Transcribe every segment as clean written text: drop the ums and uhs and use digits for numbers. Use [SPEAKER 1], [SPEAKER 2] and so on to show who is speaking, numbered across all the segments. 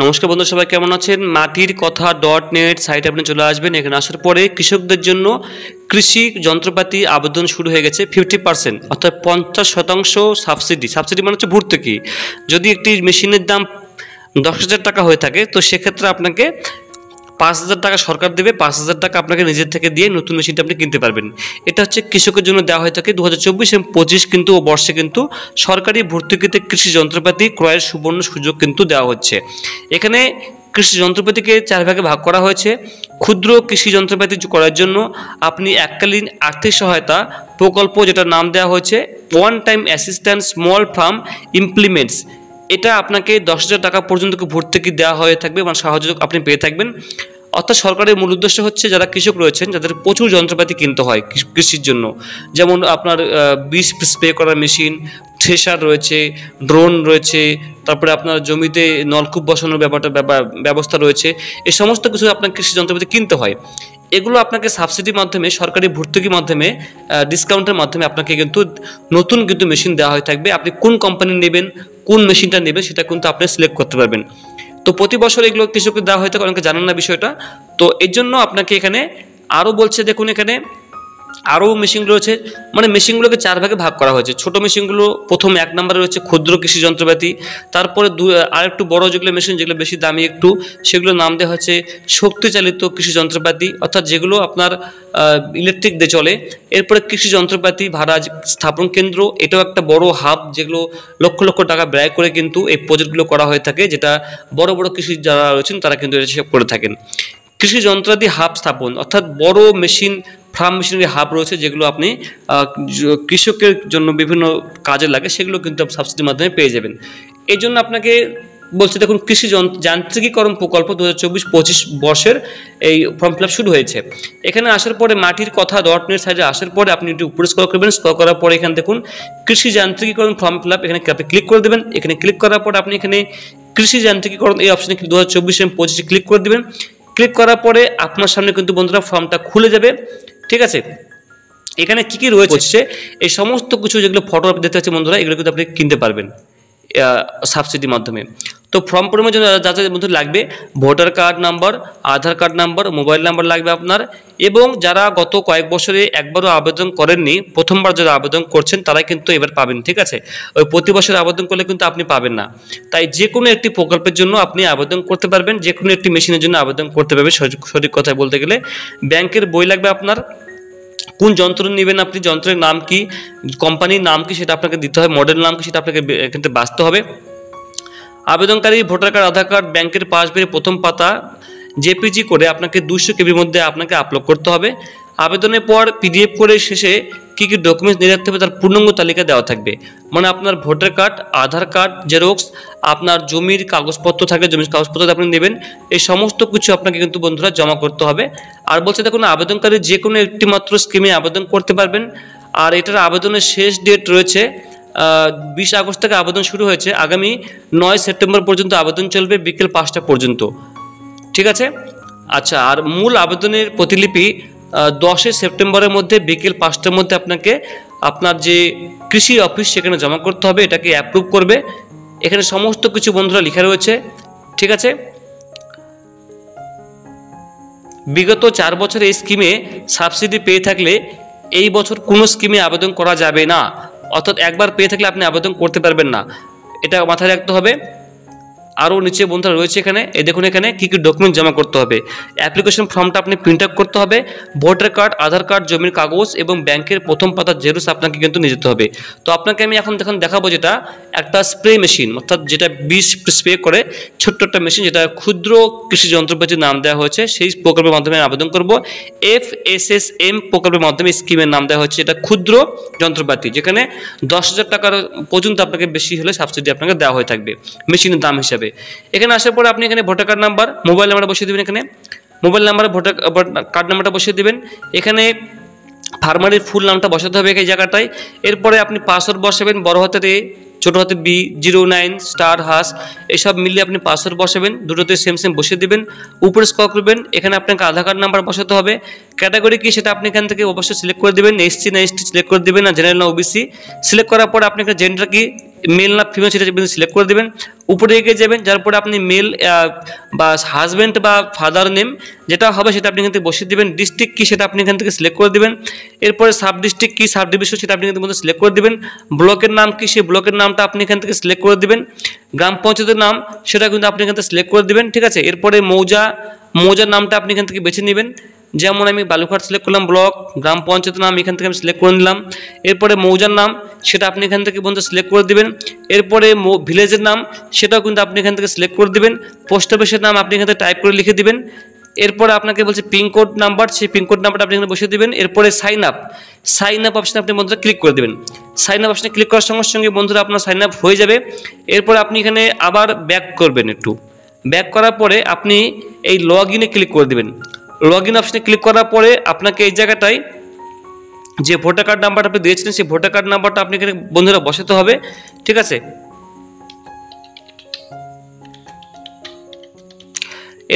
[SPEAKER 1] নমস্কার বন্ধু, সবাই কেমন আছেন? মাটির কথা .net সাইটে আপনি চলে আসবেন। এখানে আসার পরে কৃষকদের জন্য কৃষি যন্ত্রপাতি আবেদন শুরু হয়ে গেছে 50%, অর্থাৎ 50% সাবসিডি মানে হচ্ছে ভর্তুকি। যদি একটি মেশিনের দাম 10,000 টাকা হয়ে থাকে, তো সেক্ষেত্রে আপনাকে 5,000 টাকা সরকার দেবে, 5,000 টাকা আপনাকে নিজের থেকে দিয়ে নতুন মেশিনটা আপনি কিনতে পারবেন। এটা হচ্ছে কৃষকের জন্য দেওয়া হয়ে থাকে 2024 এবং 25 কিন্তু বর্ষে কিন্তু সরকারি ভর্তুকিতে কৃষি যন্ত্রপাতি ক্রয়ের সুবর্ণ সুযোগ কিন্তু দেওয়া হচ্ছে। এখানে কৃষি যন্ত্রপাতিকে 4 ভাগে ভাগ করা হয়েছে। ক্ষুদ্র কৃষি যন্ত্রপাতি করার জন্য আপনি এককালীন আর্থিক সহায়তা প্রকল্প, যেটা নাম দেওয়া হয়েছে one time assistance small farm implements, এটা আপনাকে 10,000 টাকা পর্যন্ত ভর্তুকি দেওয়া হয়ে থাকবে, মানে সহযোগ আপনি পেয়ে থাকবেন। অর্থাৎ সরকারের মূল উদ্দেশ্য হচ্ছে যারা কৃষক রয়েছেন, যাদের প্রচুর যন্ত্রপাতি কিনতে হয় কৃষির জন্য, যেমন আপনার বীজ স্প্রে করার মেশিন, থ্রেশার রয়েছে, ড্রোন রয়েছে, তারপরে আপনার জমিতে নলকূপ বসানোর ব্যবস্থা রয়েছে, এই সমস্ত কিছু আপনার কৃষি যন্ত্রপাতি কিনতে হয়। এগুলো আপনাকে সাবসিডির মাধ্যমে, সরকারি ভর্তুকির মাধ্যমে, ডিসকাউন্টের মাধ্যমে আপনাকে কিন্তু নতুন কিন্তু মেশিন দেওয়া হয়ে থাকবে। আপনি কোন কোম্পানি নেবেন, কোন মেশিনটা নেবেন, সেটা কিন্তু আপনি সিলেক্ট করতে পারবেন। তো প্রতি বছর এগুলো কৃষককে দেওয়া হয়ে থাকে, অনেকে জানেন না বিষয়টা। তো এর জন্য আপনাকে এখানে আরও বলছে, দেখুন এখানে আরও মেশিনগুলো রয়েছে, মানে মেশিনগুলোকে 4 ভাগে ভাগ করা হয়েছে। ছোট মেশিনগুলো প্রথম 1 নম্বরে রয়েছে ক্ষুদ্র কৃষি যন্ত্রপাতি, তারপরে আর একটু বড় যেগুলো মেশিন, যেগুলো বেশি দামি একটু, সেগুলো নাম দেওয়া হচ্ছে শক্তিচালিত কৃষি যন্ত্রপাতি, অর্থাৎ যেগুলো আপনার ইলেকট্রিক দিয়ে চলে। এরপরে কৃষি যন্ত্রপাতি ভাড়া স্থাপন কেন্দ্র, এটাও একটা বড় হাব, যেগুলো লক্ষ লক্ষ টাকা ব্যয় করে কিন্তু এই প্রজেক্টগুলো করা হয়ে থাকে, যেটা বড় বড় কৃষি যারা রয়েছেন তারা কিন্তু এটা সব করে থাকেন। কৃষি যন্ত্রাদি হাব স্থাপন, অর্থাৎ বড় মেশিন, ফার্ম মেশিনারি হাব রয়েছে, যেগুলো আপনি কৃষকের জন্য বিভিন্ন কাজে লাগে, সেগুলো কিন্তু সাবসিডির মাধ্যমে পেয়ে যাবেন। এই জন্য আপনাকে বলছে, দেখুন কৃষি যান্ত্রিকীকরণ প্রকল্প 2024-25 বর্ষের এই ফর্ম ফিল আপ শুরু হয়েছে। এখানে আসার পরে মাটির কথা .net সাইডে আসার পরে আপনি একটু উপরে স্ক্রল করবেন। স্ক্রল করার পরে এখানে দেখুন কৃষি যান্ত্রিকীকরণ ফর্ম ফিল আপ, এখানে আপনি ক্লিক করে দেবেন। এখানে ক্লিক করার পরে আপনি এখানে কৃষি যান্ত্রিকীকরণ এই অপশনে 2024 এবং 25 ক্লিক করে দেবেন। ক্লিক করার পরে আপনার সামনে কিন্তু বন্ধুরা ফর্মটা খুলে যাবে, ঠিক আছে। এখানে কি কি রয়েছে, এই সমস্ত কিছু যেগুলো ফটো দেখতে পাচ্ছেন বন্ধুরা, এগুলো কিন্তু আপনি কিনতে পারবেন সাবসিডির মাধ্যমে। তো ফর্ম পূরণের জন্য যা যা বন্ধু লাগবে, ভোটার কার্ড নাম্বার, আধার কার্ড নাম্বার, মোবাইল নাম্বার লাগবে আপনার, এবং যারা গত কয়েক বছরে একবারও আবেদন করেননি, প্রথমবার যারা আবেদন করছেন তারাই কিন্তু এবার পাবেন, ঠিক আছে। ওই প্রতি বছর আবেদন করলে কিন্তু আপনি পাবেন না। তাই যে কোনো একটি প্রকল্পের জন্য আপনি আবেদন করতে পারবেন, যে কোনো একটি মেশিনের জন্য আবেদন করতে পারবেন। সঠিক কথায় বলতে গেলে ব্যাংকের বই লাগবে আপনার, কোন যন্ত্র নেবেন আপনি, যন্ত্রের নাম কি, কোম্পানির নাম কি, সেটা আপনাকে দিতে হবে, মডেল নাম কি, সেটা আপনাকে এখানে বাছতে হবে। আবেদনকারী ভোটার কার্ড, আধার কার্ড, ব্যাংকের পাসবইয়ের প্রথম পাতা জেপিজি করে আপনাকে 200 কেবির মধ্যে আপনাকে আপলোড করতে হবে। আবেদনের পর পিডিএফ করে শেষে কী কী ডকুমেন্টস নিয়ে রাখতে হবে তার পূর্ণাঙ্গ তালিকা দেওয়া থাকবে। মানে আপনার ভোটার কার্ড, আধার কার্ড জেরক্স, আপনার জমির কাগজপত্র থাকলে জমির কাগজপত্র আপনি নেবেন, এই সমস্ত কিছু আপনাকে কিন্তু বন্ধুরা জমা করতে হবে। আর বলছে দেখুন আবেদনকারী যে কোনো একটি মাত্র স্কিমে আবেদন করতে পারবেন। আর এটার আবেদনের শেষ ডেট রয়েছে 20 আগস্ট থেকে আবেদন শুরু হয়েছে, আগামী 9 সেপ্টেম্বর পর্যন্ত আবেদন চলবে বিকেল 5টা পর্যন্ত, ঠিক আছে। আচ্ছা, আর মূল আবেদনের প্রতিলিপি 10 সেপ্টেম্বরের মধ্যে বিকেল 5টার মধ্যে আপনাকে আপনার যে কৃষি অফিস সেখানে জমা করতে হবে, এটাকে অ্যাপ্রুভ করবে। এখানে সমস্ত কিছু বন্ধুরা লেখা রয়েছে, ঠিক আছে। বিগত 4 বছর এই স্কিমে সাবসিডি পেয়ে থাকলে এই বছর কোনো স্কিমে আবেদন করা যাবে না, অর্থাৎ একবার পেয়ে থাকলে আপনি আবেদন করতে পারবেন না, এটা মাথায় রাখতে হবে। আরও নিচে বন্ধুরা রয়েছে এখানে, এই দেখুন এখানে কী কী ডকুমেন্ট জমা করতে হবে। অ্যাপ্লিকেশন ফর্মটা আপনি প্রিন্ট আউট করতে হবে, ভোটার কার্ড, আধার কার্ড, জমির কাগজ এবং ব্যাংকের প্রথম পাতার জেরক্স আপনাকে কিন্তু নিয়ে যেতে হবে। তো আপনাকে আমি এখন দেখাবো যেটা একটা স্প্রে মেশিন, অর্থাৎ যেটা বীজ স্প্রে করে ছোট্ট একটা মেশিন, যেটা ক্ষুদ্র কৃষি যন্ত্রপাতির নাম দেওয়া হয়েছে, সেই প্রকল্পের মাধ্যমে আবেদন করব। FSSM প্রকল্পের মাধ্যমে স্কিমের নাম দেওয়া হচ্ছে, এটা ক্ষুদ্র যন্ত্রপাতি, যেখানে 10,000 টাকার পর্যন্ত আপনাকে বেশি হলে সাবসিডি আপনাকে দেওয়া হয়ে থাকবে মেশিনের দাম হিসাবে। এখানে আসার পরে আপনি এখানে ভোটার কার্ড নাম্বার, মোবাইল নাম্বারটা বসিয়ে দেবেন, এখানে মোবাইল নাম্বারে ভোটার কার্ড নাম্বারটা বসিয়ে দেবেন। এখানে ফার্মারের ফুল নামটা বসাতে হবে এই জায়গাটায়। এরপরে আপনি পাসওয়ার্ড বসাবেন, বড় হাতের A, ছোটো হাতে B, 09*# এসব মিলিয়ে আপনি পাসওয়ার্ড বসাবেন, দুটোতে সেম বসিয়ে দেবেন। উপরে স্ক্রল করবেন, এখানে আপনাকে আধার কার্ড নাম্বার বসাতে হবে। ক্যাটাগরি কি সেটা আপনি এখান থেকে অবশ্যই সিলেক্ট করে দেবেন, SC না ST সিলেক্ট করে দেবেন, না জেনারেল না OBC সিলেক্ট করার পর আপনি এখানে জেন্ডার কি মেল না ফিমেল সেটা আপনি সিলেক্ট করে দেবেন। উপরে এগিয়ে যাবেন, যার পরে আপনি মেল বা হাজব্যান্ড বা ফাদার নেম যেটা হবে সেটা আপনি এখান থেকে বসিয়ে দেবেন। ডিস্ট্রিক্ট কী সেটা আপনি এখান থেকে সিলেক্ট করে দেবেন। এরপরে সাব ডিস্ট্রিক্ট কী, সাব ডিভিশন সেটা আপনি কিন্তু সিলেক্ট করে দেবেন। ব্লকের নাম কী, সেই ব্লকের নামটা আপনি এখান থেকে সিলেক্ট করে দেবেন। গ্রাম পঞ্চায়েতের নাম সেটা কিন্তু আপনি এখান থেকে সিলেক্ট করে দেবেন, ঠিক আছে। এরপরে মৌজার নামটা আপনি এখান থেকে বেছে নেবেন। যেমন আমি বালুরঘাট সিলেক্ট করলাম ব্লক, গ্রাম পঞ্চায়েতের নাম এখান থেকে আমি সিলেক্ট করে নিলাম। এরপরে মৌজার নাম সেটা আপনি এখান থেকে বন্ধু সিলেক্ট করে দেবেন। এরপরে ভিলেজের নাম সেটাও কিন্তু আপনি এখান থেকে সিলেক্ট করে দেবেন। পোস্ট অফিসের নাম আপনি এখান থেকে টাইপ করে লিখে দেবেন। এরপরে আপনাকে বলছে পিনকোড নাম্বার, সেই পিনকোড নাম্বারটা আপনি এখানে বসিয়ে দেবেন। এরপরে সাইন আপ অপশানে আপনি বন্ধুরা ক্লিক করে দেবেন। সাইন আপ অপশানে ক্লিক করার সঙ্গে সঙ্গে বন্ধুরা আপনার সাইন আপ হয়ে যাবে। এরপর আপনি এখানে আবার ব্যাক করবেন, একটু ব্যাক করার পরে আপনি এই লগ ইনে ক্লিক করে দেবেন। লগ ইন অপশানে ক্লিক করার পরে আপনাকে এই জায়গাটায় যে ভোটার কার্ড নাম্বারটা আপনি দিয়েছিলেন সেই ভোটার কার্ড নাম্বারটা আপনি এখানে বন্ধুরা বসাতে হবে, ঠিক আছে।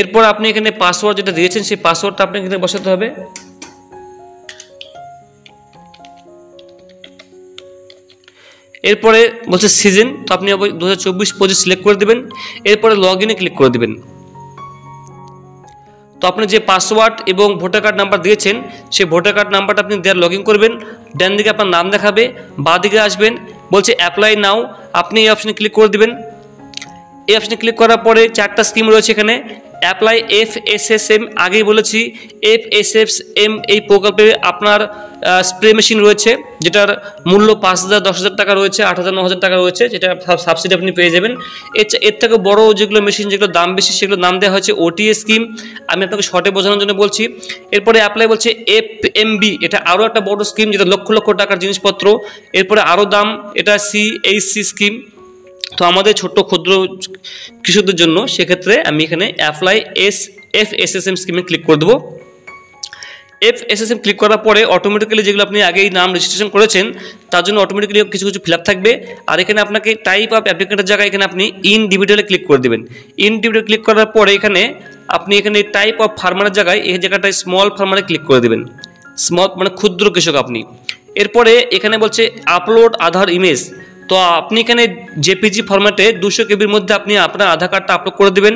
[SPEAKER 1] এরপর আপনি এখানে পাসওয়ার্ড যেটা দিয়েছেন সেই পাসওয়ার্ডটা আপনি এখানে বসাতে হবে। এরপরে বলছে সিজন, তো আপনি 2024-25 সিলেক্ট করে দেবেন। এরপরে লগ ইনে ক্লিক করে দেবেন। তো আপনি যে পাসওয়ার্ড এবং ভোটার কার্ড নাম্বার দিয়েছেন সেই ভোটার কার্ড নাম্বারটা আপনি দেওয়ার লগ ইন করবেন। ডান দিকে আপনার নাম দেখাবে, বাঁ দিকে আসবেন, বলছে অ্যাপ্লাই নাও, আপনি এই অপশানে ক্লিক করে দেবেন। এই অপশানে ক্লিক করার পরে 4টা স্কিম রয়েছে এখানে। অ্যাপ্লাই FSSM, আগেই বলেছি FSSM এই প্রকল্পে আপনার স্প্রে মেশিন রয়েছে যেটার মূল্য 5,000, 10,000 টাকা রয়েছে, 8,000, 9,000 টাকা রয়েছে, যেটা সাবসিডি আপনি পেয়ে যাবেন। এর থেকে বড় যেগুলো মেশিন যেগুলো দাম বেশি সেগুলো নাম দেওয়া হয়েছে OTA স্কিম, আমি আপনাকে শর্টে বোঝানোর জন্য বলছি। এরপরে অ্যাপ্লাই বলছে FMB, এটা আরও একটা বড় স্কিম যেটা লক্ষ লক্ষ টাকার জিনিসপত্র, এরপরে আরও দাম, এটা CHC স্কিম। তো আমাদের ছোট্ট ক্ষুদ্র কৃষকদের জন্য সেক্ষেত্রে আমি এখানে অ্যাপ্লাই FSSM স্কিমে ক্লিক করে দেবো। FSSM ক্লিক করার পরে অটোমেটিক্যালি যেগুলো আপনি আগেই নাম রেজিস্ট্রেশন করেছেন তার জন্য অটোমেটিক্যালি কিছু কিছু ফিল আপ থাকবে। আর এখানে আপনাকে টাইপ অফ অ্যাপ্লিকেন্টের জায়গায় এখানে আপনি ইন্ডিভিজুয়ালে ক্লিক করে দেবেন। ইন্ডিভিজুয়াল ক্লিক করার পরে এখানে আপনি এখানে টাইপ অফ ফার্মারের জায়গায় এই জায়গাটায় স্মল ফার্মারে ক্লিক করে দেবেন। স্মল মানে ক্ষুদ্র কৃষক আপনি। এরপরে এখানে বলছে আপলোড আধার ইমেজ, তো আপনি এখানে জেপিজি ফরম্যাটে 200 কেবির মধ্যে আপনি আপনার আধার কার্ডটা আপলোড করে দেবেন।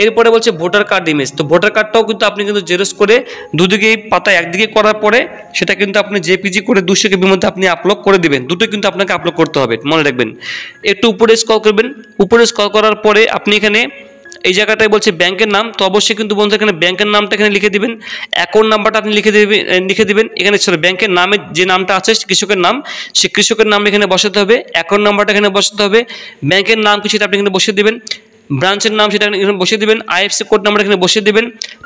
[SPEAKER 1] এরপরে বলছে ভোটার কার্ড ইমেজ, তো ভোটার কার্ডটাও কিন্তু আপনি কিন্তু জেরক্স করে দুদিকে পাতা একদিকে করার পরে সেটা কিন্তু আপনি জেপিজি করে 200 কেবির মধ্যে আপনি আপলোড করে দেবেন। দুটো কিন্তু আপনাকে আপলোড করতে হবে, মনে রাখবেন। একটু উপরে স্ক্রল করবেন, উপরে স্ক্রল করার পরে আপনি এখানে এই জায়গাটায় বলছে ব্যাংকের নাম, তো অবশ্যই কিন্তু বন্ধু এখানে ব্যাংকের নামটা এখানে লিখে দিবেন। অ্যাকাউন্ট নাম্বারটা আপনি লিখে দিবেন এখানে। ব্যাংকের নামে যে নামটা আছে কৃষকের নাম, সেই কৃষকের নাম এখানে বসাতে হবে। অ্যাকাউন্ট নাম্বারটা এখানে বসাতে হবে। ব্যাংকের নাম কি সেটা আপনি এখানে বসিয়ে দেবেন। ব্রাঞ্চের নাম সেটা এখানে বসিয়ে দেবেন। IFSC কোড নাম্বার এখানে বসিয়ে দেবেন।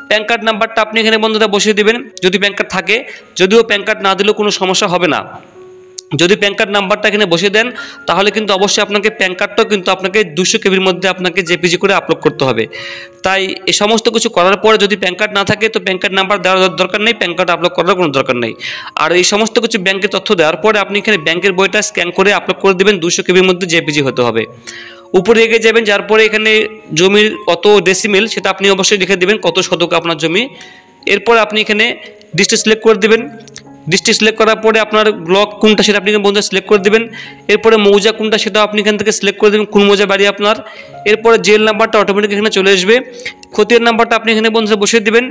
[SPEAKER 1] প্যান কার্ড নাম্বারটা আপনি এখানে বন্ধুরা বসিয়ে দেবেন যদি প্যান কার্ড থাকে, যদিও প্যান কার্ড না দিলেও কোনো সমস্যা হবে না। যদি প্যান কার্ড নাম্বারটা এখানে বসিয়ে দেন তাহলে কিন্তু অবশ্যই আপনাকে প্যান কার্ডটাও কিন্তু আপনাকে 200 কেবির মধ্যে আপনাকে জেপিজি করে আপলোড করতে হবে। তাই এই সমস্ত কিছু করার পরে যদি প্যান কার্ড না থাকে তো প্যান কার্ড নাম্বার দেওয়ার দরকার নেই, প্যান কার্ড আপলোড করার কোনো দরকার নেই। আর এই সমস্ত কিছু ব্যাংকের তথ্য দেওয়ার পরে আপনি এখানে ব্যাংকের বইটা স্ক্যান করে আপলোড করে দেবেন। 200 কেবির মধ্যে জেপিজি হতে হবে। উপরে এগিয়ে যাবেন, যার পরে এখানে জমির কত ডেসিমেল সেটা আপনি অবশ্যই লিখে দেবেন, কত শতক আপনার জমি। এরপর আপনি এখানে ডিস্ট্রিক্ট সিলেক্ট করে দেবেন। ডিস্ট্রিক্ট সিলেক্ট করার পরে আপনার ব্লক কোনটা সেটা আপনি বন্ধু সিলেক্ট করে দেবেন। এরপরে মৌজা কোনটা সেটা আপনি এখান থেকে সিলেক্ট করে দেবেন, কোন মৌজা বাড়ি আপনার। এরপরে জেল নাম্বারটা অটোমেটিক এখানে চলে আসবে। খতিয়ান নাম্বারটা আপনি এখানে বন্ধুরা বসিয়ে দেবেন।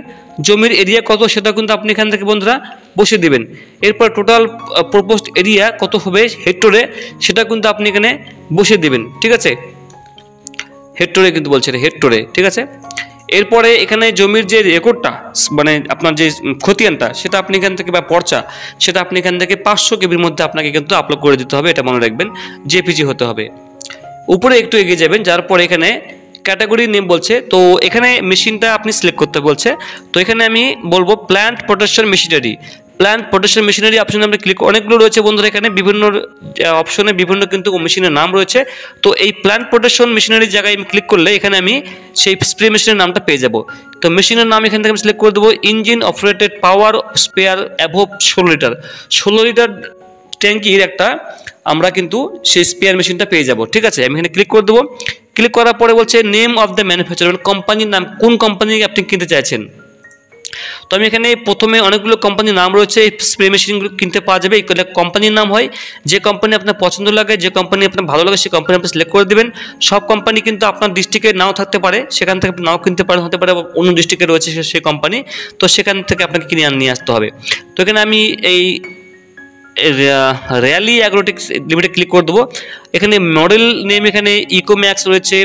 [SPEAKER 1] জমির এরিয়া কত সেটা কিন্তু আপনি এখান থেকে বন্ধুরা বসিয়ে দেবেন। এরপর টোটাল প্রপোজড এরিয়া কত হবে হেক্টরে সেটা কিন্তু আপনি এখানে বসিয়ে দেবেন, ঠিক আছে। হেক্টরে কিন্তু বলছে হেক্টরে, ঠিক আছে। এরপরে এখানে জমির যে রেকর্ডটা মানে আপনার যে খতিয়ানটা সেটা আপনি এখান থেকে বা পর্চা সেটা আপনি এখান থেকে 500 কেবির মধ্যে আপনাকে কিন্তু আপলোড করে দিতে হবে, এটা মনে রাখবেন, জেপিজি হতে হবে। উপরে একটু এগিয়ে যাবেন, যার পরে এখানে ক্যাটাগরি নেম বলছে, তো এখানে মেশিনটা আপনি সিলেক্ট করতে বলছে। তো এখানে আমি বলবো plant protection machinery. Plant protection machinery অপশনে আমরা ক্লিক, অনেকগুলো রয়েছে বন্ধুরা এখানে, বিভিন্ন অপশনে বিভিন্ন কিন্তু মেশিনের নাম রয়েছে। তো এই প্ল্যান্ট প্রোটেকশন মেশিনারির জায়গায় আমি ক্লিক করলে এখানে আমি সেই স্প্রে মেশিনের নামটা পেয়ে যাব। তো মেশিনের নাম এখান থেকে আমি সিলেক্ট করে দেবো ইঞ্জিন অপারেটেড পাওয়ার স্পেয়ার অ্যাভোভ 16 লিটার। 16 লিটার ট্যাঙ্কির একটা আমরা কিন্তু সেই স্পেয়ার মেশিনটা পেয়ে যাব, ঠিক আছে। আমি এখানে ক্লিক করে দেবো। ক্লিক করার পরে বলছে নেম অফ দ্য ম্যানুফ্যাকচারার, কোম্পানির নাম, কোন কোম্পানি আপনি কিনতে চাইছেন। তো আমি এখানে প্রথমে অনেকগুলো কোম্পানির নাম রয়েছে, এই স্প্রে মেশিনগুলো কিনতে পাওয়া যাবে। এগুলো কোম্পানির নাম হয়, যে কোম্পানি আপনার পছন্দ লাগে, যে কোম্পানি আপনার ভালো লাগে সেই কোম্পানি আপনি সিলেক্ট করে দেবেন। সব কোম্পানি কিন্তু আপনার ডিস্ট্রিক্টে নাও থাকতে পারে, সেখান থেকে নাও কিনতে পারেন, হতে পারে অন্য ডিস্ট্রিক্টে রয়েছে সেই কোম্পানি, তো সেখান থেকে আপনাকে কিনে নিয়ে আসতে হবে। তো এখানে আমি এই র্যালি অ্যাগ্রোটেক্স লিমিটেড ক্লিক করে দেবো। এখানে মডেল নেম এখানে ইকোম্যাক্স রয়েছে,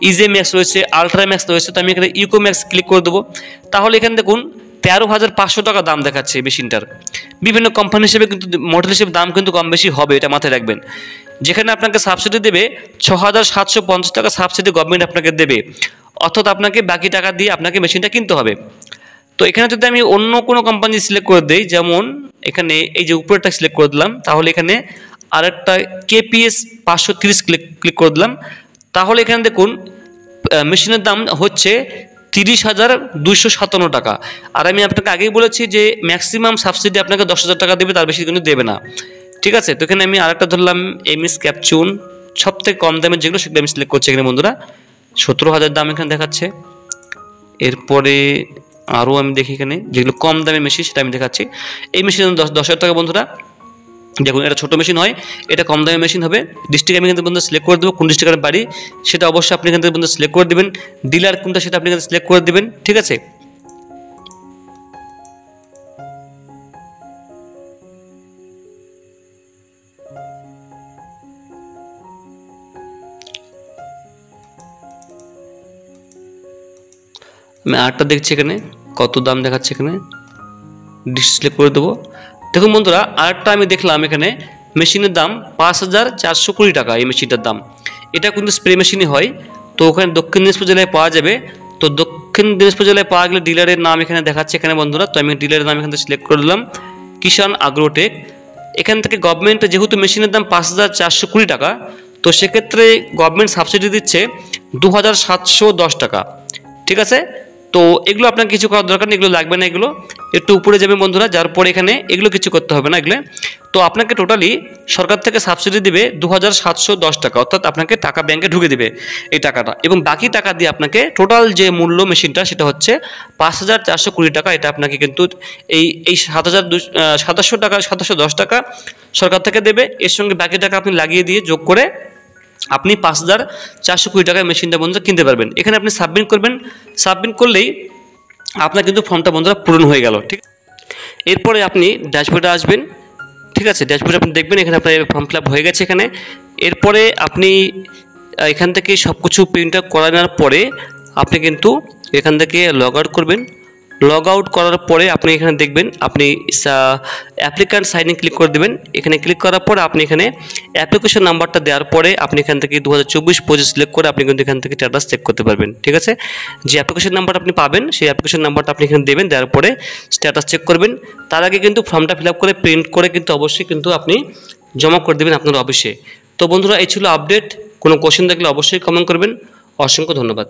[SPEAKER 1] ইজে ম্যাক্স রয়েছে, আলট্রা ম্যাক্স রয়েছে। তো আমি এখানে ইকোম্যাক্স ক্লিক করে দেবো। তাহলে এখানে দেখুন 13,500 টাকা দাম দেখাচ্ছে মেশিনটার। বিভিন্ন কোম্পানি হিসেবে কিন্তু মডেল হিসেবে দাম কিন্তু কম বেশি হবে, এটা মাথায় রাখবেন। যেখানে আপনাকে সাবসিডি দেবে 6,750 টাকা সাবসিডি গভর্নমেন্ট আপনাকে দেবে, অর্থাৎ আপনাকে বাকি টাকা দিয়ে আপনাকে মেশিনটা কিনতে হবে। তো এখানে যদি আমি অন্য কোনো কোম্পানি সিলেক্ট করে দিই, যেমন এখানে এই যে উপরেরটা সিলেক্ট করে দিলাম, তাহলে এখানে আরেকটা KPS 530 ক্লিক করে দিলাম। তাহলে এখানে দেখুন মেশিনের দাম হচ্ছে 30,257 টাকা। আর আমি আপনাকে আগেই বলেছি যে ম্যাক্সিমাম সাবসিডি আপনাকে 10,000 টাকা দেবে, তার বেশি কিন্তু দেবে না, ঠিক আছে। তো এখানে আমি আরেকটা ধরলাম MS ক্যাপচুন, সব থেকে কম দামের যেগুলো সেগুলো আমি সিলেক্ট করছি এখানে বন্ধুরা। 17,000 দাম এখানে দেখাচ্ছে। এরপরে আরও আমি দেখি এখানে যেগুলো কম দামের মেশিন সেটা আমি দেখাচ্ছি। এই মেশিনের 10,000 টাকা বন্ধুরা। দেখুন এটা ছোটো মেশিন হয়, এটা কম দামের মেশিন হবে। ডিস্ট্রিক্ট আমি কিন্তু বন্ধু সিলেক্ট করে দেবো, কোন ডিস্ট্রিক্টের বাড়ি সেটা অবশ্যই আপনি এখান থেকে বন্ধু সিলেক্ট করে দেবেন। ডিলার কোনটা সেটা আপনি এখানে সিলেক্ট করে দেবেন, ঠিক আছে। আমি আরটা দেখছি এখানে কত দাম দেখাচ্ছে, এখানে ডিসপ্লে করে দেবো। দেখুন বন্ধুরা, আরেকটা আমি দেখলাম এখানে মেশিনের দাম 5,420 টাকা। এই মেশিনটার দাম, এটা কিন্তু স্প্রে মেশিনই হয়। তো ওখানে দক্ষিণ দিনাজপুর জেলায় পাওয়া যাবে। তো দক্ষিণ দিনাজপুর জেলায় পাওয়া গেলে ডিলারের নাম এখানে দেখাচ্ছে এখানে বন্ধুরা। তো আমি ডিলারের নাম এখান থেকে সিলেক্ট করে দিলাম, কিষাণ আগ্রোটেক। এখান থেকে গভর্নমেন্ট যেহেতু মেশিনের দাম 5,420 টাকা, তো সেক্ষেত্রে গভর্নমেন্ট সাবসিডি দিচ্ছে 2,710 টাকা, ঠিক আছে। তো এগুলো আপনার কিছু করার দরকার নেই, এগুলো লাগবে না। এগুলো একটু উপরে যাবে বন্ধুরা, যার পরে এখানে এগুলো কিছু করতে হবে না এগুলো। তো আপনাকে টোটালি সরকার থেকে সাবসিডি দিবে 2,710 টাকা, অর্থাৎ আপনাকে টাকা ব্যাংকে ঢুকে দিবে এই টাকাটা, এবং বাকি টাকা দিয়ে আপনাকে টোটাল যে মূল্য মেশিনটা সেটা হচ্ছে 5,420 টাকা। এটা আপনাকে কিন্তু এই 7,200 টাকা 710 টাকা সরকার থেকে দেবে। এর সঙ্গে বাকি টাকা আপনি লাগিয়ে দিয়ে যোগ করে আপনি 5,420 টাকায় মেশিনটা বন্ধুরা কিনতে পারবেন। এখানে আপনি সাবমিট করবেন, সাবমিট করলেই আপনার কিন্তু ফর্মটা বন্ধুরা পূরণ হয়ে গেল, ঠিক। এরপরে আপনি ড্যাশবোর্ডে আসবেন, ঠিক আছে। ড্যাশবোর্ডে আপনি দেখবেন এখানে আপনার ফর্ম ফিল আপ হয়ে গেছে এখানে। এরপরে আপনি এখান থেকে সব কিছু প্রিন্ট আউট করানোর পরে আপনি কিন্তু এখান থেকে লগ আউট করবেন। লগ আউট করার পরে আপনি এখানে দেখবেন আপনি অ্যাপ্লিক্যান্ট সাইন ইন ক্লিক করে দেবেন। এখানে ক্লিক করার পর আপনি এখানে অ্যাপ্লিকেশন নাম্বারটা দেওয়ার পরে আপনি এখান থেকে 2024-25 সিলেক্ট করে আপনি কিন্তু এখান থেকে স্ট্যাটাস চেক করতে পারবেন, ঠিক আছে। যে অ্যাপ্লিকেশন নাম্বারটা আপনি পাবেন সেই অ্যাপ্লিকেশন নাম্বারটা আপনি এখানে দেবেন, দেওয়ার পরে স্ট্যাটাস চেক করবেন। তার আগে কিন্তু ফর্মটা ফিল আপ করে প্রিন্ট করে কিন্তু অবশ্যই কিন্তু আপনি জমা করে দেবেন আপনার অফিসে। তো বন্ধুরা, এই ছিল আপডেট। কোনো কোশ্চেন থাকলে অবশ্যই কমেন্ট করবেন। অসংখ্য ধন্যবাদ।